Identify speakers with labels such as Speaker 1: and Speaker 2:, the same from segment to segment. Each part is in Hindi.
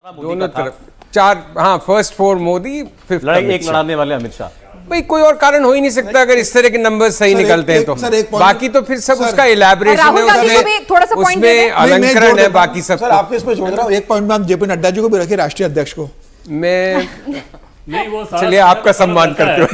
Speaker 1: दोनों तरफ चार, हाँ, फर्स्ट 4 मोदी, फिफ्थ
Speaker 2: एक लड़ाने वाले अमित शाह।
Speaker 1: भाई कोई और कारण हो ही नहीं सकता अगर इस तरह के नंबर सही निकलते हैं तो। बाकी तो फिर सब उसका इलैबोरेशन है, उसमें अलंकरण है, बाकी सब।
Speaker 3: सर आपके इस पर छोड़ रहा हूँ, एक पॉइंट में आप जेपी नड्डा जी को भी रखिए राष्ट्रीय अध्यक्ष को।
Speaker 1: मैं
Speaker 4: नहीं, वो
Speaker 1: चलिए आपका सम्मान करते हो।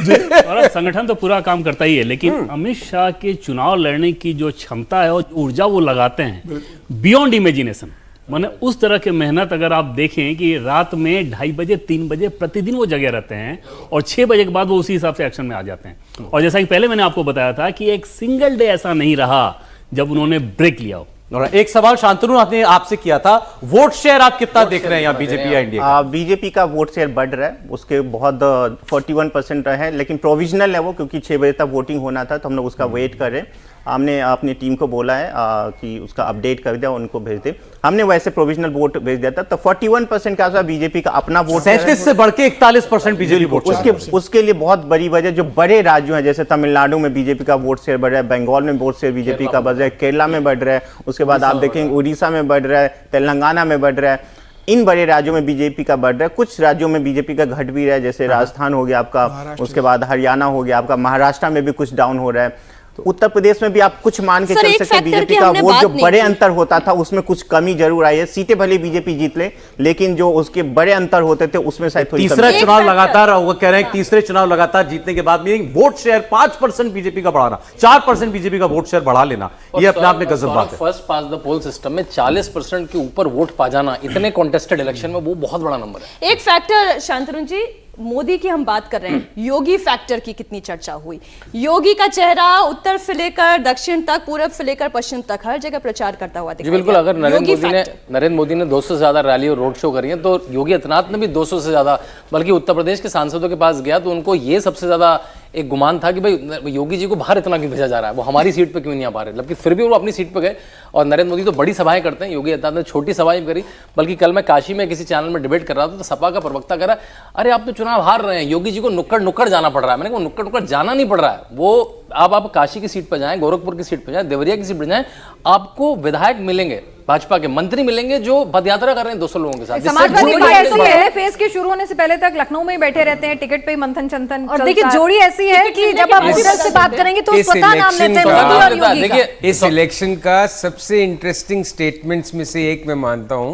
Speaker 4: और संगठन तो पूरा काम करता ही है, लेकिन अमित शाह के चुनाव लड़ने की जो क्षमता है और ऊर्जा वो लगाते हैं बियॉन्ड इमेजिनेशन। माने उस तरह के मेहनत अगर आप देखें कि रात में 2:30 बजे 3 बजे प्रतिदिन वो जगह रहते हैं और 6 बजे के बाद वो उसी हिसाब से एक्शन में आ जाते हैं। और जैसा कि पहले मैंने आपको बताया था कि एक सिंगल डे ऐसा नहीं रहा जब उन्होंने ब्रेक लिया हो।
Speaker 2: और एक सवाल शांतनु ने आपसे किया था, वोट शेयर आप कितना देख रहे हैं यहाँ बीजेपी या इंडिया?
Speaker 5: बीजेपी का वोट शेयर बढ़ रहा है, उसके बहुत 41% है, लेकिन प्रोविजनल है वो, क्योंकि 6 बजे तक वोटिंग होना था तो हम लोग उसका वेट कर रहे हैं। हमने अपनी टीम को बोला है कि उसका अपडेट कर दिया, उनको भेज दे। हमने वैसे प्रोविजनल वोट भेज दिया था, तो 41% का आसपास बीजेपी का अपना वोट,
Speaker 2: 37 से बढ़ के 41% बीजेपी वोट।
Speaker 5: उसके लिए बहुत बड़ी वजह जो बड़े राज्यों हैं, जैसे तमिलनाडु में बीजेपी का वोट शेयर बढ़ रहा है, बंगाल में वोट शेयर बीजेपी का बढ़ रहा है, केरला में बढ़ रहा है, उसके बाद आप देखेंगे उड़ीसा में बढ़ रहा है, तेलंगाना में बढ़ रहा है। इन बड़े राज्यों में बीजेपी का बढ़ रहा है। कुछ राज्यों में बीजेपी का घट भी रहा है, जैसे राजस्थान हो गया आपका, उसके बाद हरियाणा हो गया आपका, महाराष्ट्र में भी कुछ डाउन हो रहा है। उत्तर प्रदेश में भी आप कुछ मान के चल सकते हैं, बीजेपी का वोट जो बड़े अंतर होता था उसमें कुछ कमी जरूर आई है। सीटें भले बीजेपी जीत ले, लेकिन जो उसके बड़े अंतर होते थे उसमें शायद थोड़ी
Speaker 2: तीसरा चुनाव लगातार, वो कह रहे हैं तीसरे चुनाव लगातार जीतने के बाद भी वोट शेयर 5% बीजेपी का बढ़ाना, 4% बीजेपी का वोट शेयर बढ़ा लेना, ये अपने आप में गजब बात है।
Speaker 6: First past the poll system में 40% के ऊपर वोट पा जाना इतने कॉन्टेस्टेड इलेक्शन में, वो बहुत बड़ा नंबर है।
Speaker 7: एक फैक्टर शांतनु जी, मोदी की हम बात कर रहे हैं, योगी फैक्टर की कितनी चर्चा हुई। योगी का चेहरा उत्तर से लेकर दक्षिण तक, पूरब से लेकर पश्चिम तक हर जगह प्रचार करता हुआ दिखाई
Speaker 6: बिल्कुल। अगर नरेंद्र मोदी ने 200 से ज्यादा रैली और रोड शो करी है, तो योगी आदित्यनाथ ने भी 200 से ज्यादा, बल्कि उत्तर प्रदेश के सांसदों के पास गया तो उनको ये सबसे ज्यादा एक गुमान था कि भाई योगी जी को बाहर इतना क्यों भेजा जा रहा है, वो हमारी सीट पे क्यों नहीं आ पा रहे। जबकि फिर भी वो अपनी सीट पे गए। और नरेंद्र मोदी तो बड़ी सभाएं करते हैं, योगी आदित्यनाथ ने छोटी सभाएं करी। बल्कि कल मैं काशी में किसी चैनल में डिबेट कर रहा था तो सपा का प्रवक्ता कह रहा है, अरे आप तो चुनाव हार रहे हैं, योगी जी को नुक्कड़ नुक्कड़ जाना पड़ रहा है। मैंने कहा नुक्कड़ नुक्कड़ जाना नहीं पड़ रहा है, वो आप काशी की सीट पर जाएं, गोरखपुर की सीट पर जाएं, देवरिया की सीट पर जाएं, आपको विधायक मिलेंगे, भाजपा के मंत्री मिलेंगे जो पदयात्रा कर रहे हैं 200 लोगों के साथ।
Speaker 8: समाजवादी पार्टी ऐसी है, फेज के शुरू होने से पहले तक लखनऊ में ही बैठे रहते हैं, टिकट पे ही मंथन चंथन। और देखिए जोड़ी ऐसी है कि जब आप विपक्ष से बात करेंगे तो स्वतः नाम लेते हैं मोदी और योगी का।
Speaker 1: इस इलेक्शन का सबसे इंटरेस्टिंग स्टेटमेंट्स में से एक मैं मानता हूं,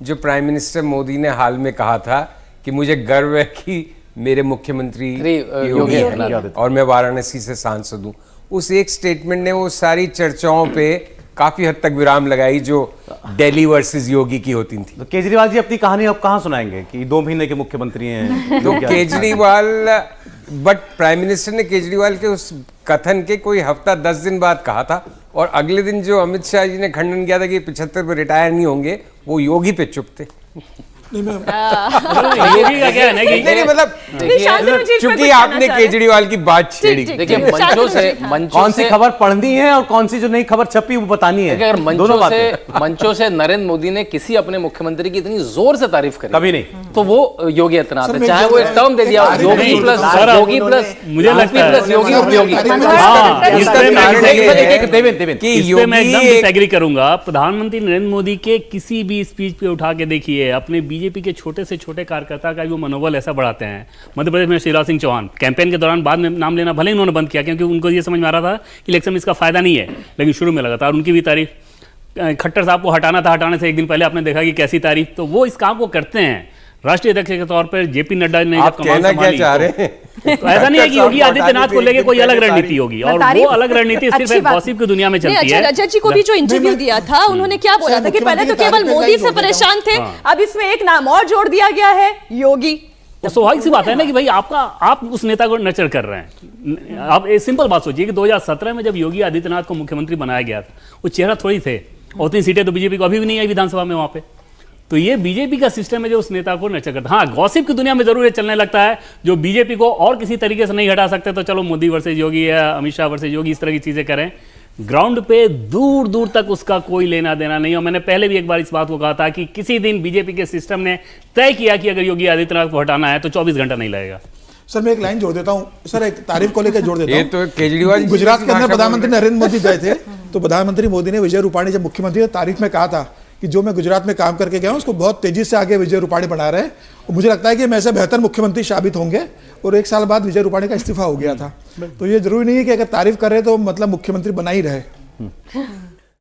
Speaker 1: जो प्राइम मिनिस्टर मोदी ने हाल में कहा था कि मुझे गर्व है कि मेरे मुख्यमंत्री योगी और मैं वाराणसी से सांसद हूं। उस एक स्टेटमेंट ने वो सारी चर्चाओं पे काफी हद तक विराम लगाई जो दिल्ली वर्सेस योगी की होती थी।
Speaker 2: तो केजरीवाल जी अपनी कहानी अब कहां सुनाएंगे कि 2 महीने के मुख्यमंत्री हैं?
Speaker 1: तो केजरीवाल, बट प्राइम मिनिस्टर ने केजरीवाल के उस कथन के कोई हफ्ता 10 दिन बाद कहा था, और अगले दिन जो अमित शाह जी ने खंडन किया था कि 75 पे रिटायर नहीं होंगे, वो योगी पे चुप थे।
Speaker 4: योगी का क्या है ना कि
Speaker 1: नहीं, मतलब चूंकि आपने केजरीवाल की बात छेड़ी।
Speaker 6: देखिए मंचों
Speaker 2: कौन सी खबर पढ़नी है और कौन सी जो नई खबर छपी वो बतानी है।
Speaker 6: अगर मंचों से नरेंद्र मोदी ने किसी अपने मुख्यमंत्री की इतनी जोर से तारीफ करी
Speaker 2: कभी नहीं,
Speaker 6: तो वो योगी आदित्यनाथ है। चाहे वो एक टर्म दे दिया, योगी प्लस
Speaker 4: मुझे लगता है
Speaker 6: योगी उपयोगी।
Speaker 4: मैं एकदम डिसएग्री करूंगा। प्रधानमंत्री नरेंद्र मोदी के किसी भी स्पीच पे उठा के देखिए, अपने बीजेपी के छोटे से छोटे कार्यकर्ता का वो मनोबल ऐसा बढ़ाते हैं। मध्य प्रदेश में शिवराज सिंह चौहान कैंपेन के दौरान, बाद में नाम लेना भले उन्होंने बंद किया क्योंकि उनको ये समझ में आ रहा था कि इलेक्शन में इसका फायदा नहीं है, लेकिन शुरू में लगातार उनकी भी तारीफ। खट्टर साहब को हटाना था, हटाने से एक दिन पहले आपने देखा कि कैसी तारीफ। तो वो इस काम को करते हैं। राष्ट्रीय अध्यक्ष के तौर पर जेपी नड्डा ने जब कमान संभाली, तो ऐसा नहीं है कि योगी आदित्यनाथ को लेकर कोई अलग रणनीति होगी, और वो अलग रणनीति सिर्फ एक गॉसिप की दुनिया में चलती है।
Speaker 7: रजत जी को भी जो इंटरव्यू दिया था, उन्होंने क्या बोला था कि पहले तो केवल मोदी से परेशान थे, अब इसमें एक नाम और जोड़ दिया गया है, योगी।
Speaker 4: तो स्वाभाविक सी बात है ना कि भाई आप उस नेता को नर्चर कर रहे हैं। आप एक सिंपल बात सोचिए कि 2017 में जब योगी आदित्यनाथ को मुख्यमंत्री बनाया गया था, वो चेहरा थोड़ी थे, और उतनी सीटें तो बीजेपी को अभी भी नहीं आई विधानसभा में वहां पे। तो ये बीजेपी का सिस्टम है जो उस नेता को नर्चर करता है। हाँ, गॉसिप की दुनिया में जरूर ये चलने लगता है, जो बीजेपी को और किसी तरीके से नहीं हटा सकते, तो चलो मोदी वर्सेज योगी या अमित शाह वर्सेज योगी इस तरह की चीजें करें। ग्राउंड पे दूर दूर तक उसका कोई लेना देना नहीं। और मैंने पहले भी एक बार इस बात को कहा था कि किसी दिन बीजेपी के सिस्टम ने तय किया कि अगर योगी आदित्यनाथ को हटाना है तो 24 घंटा नहीं लगेगा।
Speaker 3: सर मैं एक लाइन जोड़ देता हूँ सर, एक तारीफ को लेकर जोड़ देता हूँ।
Speaker 1: ये तो केजरीवाल
Speaker 3: गुजरात के अंदर प्रधानमंत्री नरेंद्र मोदी गए थे, तो प्रधानमंत्री मोदी ने विजय रूपाणी जब मुख्यमंत्री थे तारीफ में कहा था कि जो मैं गुजरात में काम करके गया हूँ उसको बहुत तेजी से आगे विजय रूपाणी बढ़ा रहे हैं, और मुझे लगता है कि मैं ऐसे बेहतर मुख्यमंत्री साबित होंगे। और 1 साल बाद विजय रूपाणी का इस्तीफा हो गया था, तो ये जरूरी नहीं है कि अगर तारीफ कर रहे तो मतलब मुख्यमंत्री बना ही रहे।